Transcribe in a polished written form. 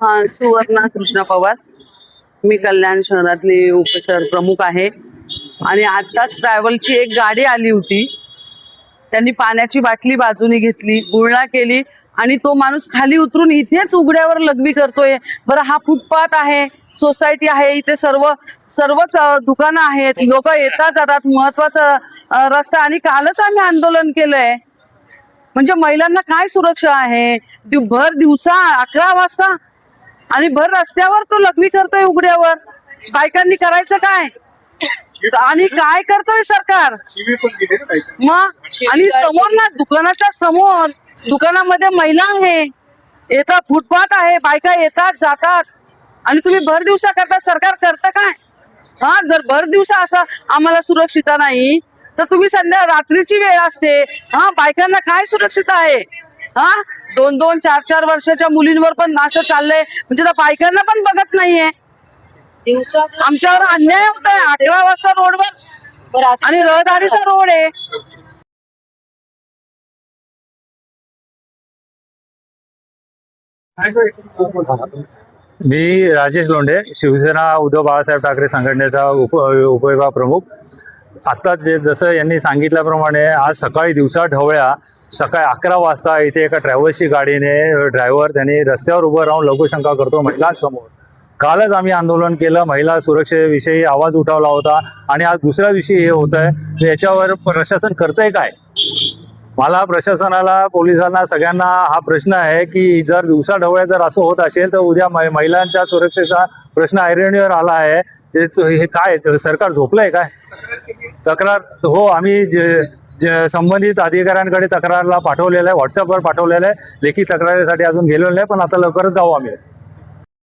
हा, सुवर्णा कृष्ण पवार. मी कल्याण शहरातली उपशहर प्रमुख आहे. आणि आताच ट्रॅव्हलची एक गाडी आली होती. त्यांनी पाण्याची बाटली बाजूने घेतली, गुळणा केली आणि तो माणूस खाली उतरून इथेच उघड्यावर लघवी करतोय. बरं, हा फुटपाथ आहे, सोसायटी आहे, इथे सर्वच दुकानं आहेत, लोक येतात जातात, महत्वाचा रस्ता. आणि कालच आम्ही आंदोलन केलंय. म्हणजे महिलांना काय सुरक्षा आहे? भर दिवसा 11 वाजता आणि भर रस्त्यावर तो लघवी करतोय उघड्यावर. बायकांनी करायचं काय? आणि काय करतोय सरकार मग? आणि समोर ना, दुकानाच्या समोर, दुकानामध्ये महिला आहे, येतात, फुटपाथ आहे, बायका येतात जातात आणि तुम्ही भर दिवसा करता. सरकार करतं काय? हा, जर भर दिवसा असं आम्हाला सुरक्षितता नाही तर तुम्ही रात्रीची वेळ असते, हा, बायकांना काय सुरक्षित आहे? हा, 2-2, 4-4 वर्षाच्या मुलींवर पण असं चाललंय. म्हणजे त्या बायकांना पण बघत नाहीये. आमच्यावर अन्याय होत आहे 11 वाजता रोडवर, आणि रहदारीचा रोड आहे. मी राजेश लोंढे, शिवसेना उद्धव बाळासाहेब ठाकरे संघटनेचा उपविभाग प्रमुख. आता जसं यांनी सांगितल्याप्रमाणे आज सकाळी दिवसा ढवळ्या सकाळी 11 वाजता इथे एका ट्रॅव्हल्सची गाडीने ड्रायव्हर त्यांनी रस्त्यावर उभं राहून लघुशंका करतो महिलांसमोर. कालच आम्ही आंदोलन केलं, महिला सुरक्षेविषयी आवाज उठवला होता, आणि आज दुसऱ्या दिवशी हे होत आहे. याच्यावर प्रशासन करतंय काय? मला, प्रशासनाला, पोलिसांना, सगळ्यांना हा प्रश्न आहे की जर दिवसा ढवळ्या जर असं होत असेल तर उद्या महिलांच्या सुरक्षेचा प्रश्न ऐरणीवर आला आहे. हे काय सरकार झोपलंय काय? तक्रार हो, आम्ही संबंधित अधिकाऱ्यांकडे तक्रारला पाठवलेलं आहे, व्हॉट्सअपवर पाठवलेलं आहे. लेखी तक्रारीसाठी अजून गेलेलो नाही, पण आता लवकरच जाऊ आम्ही.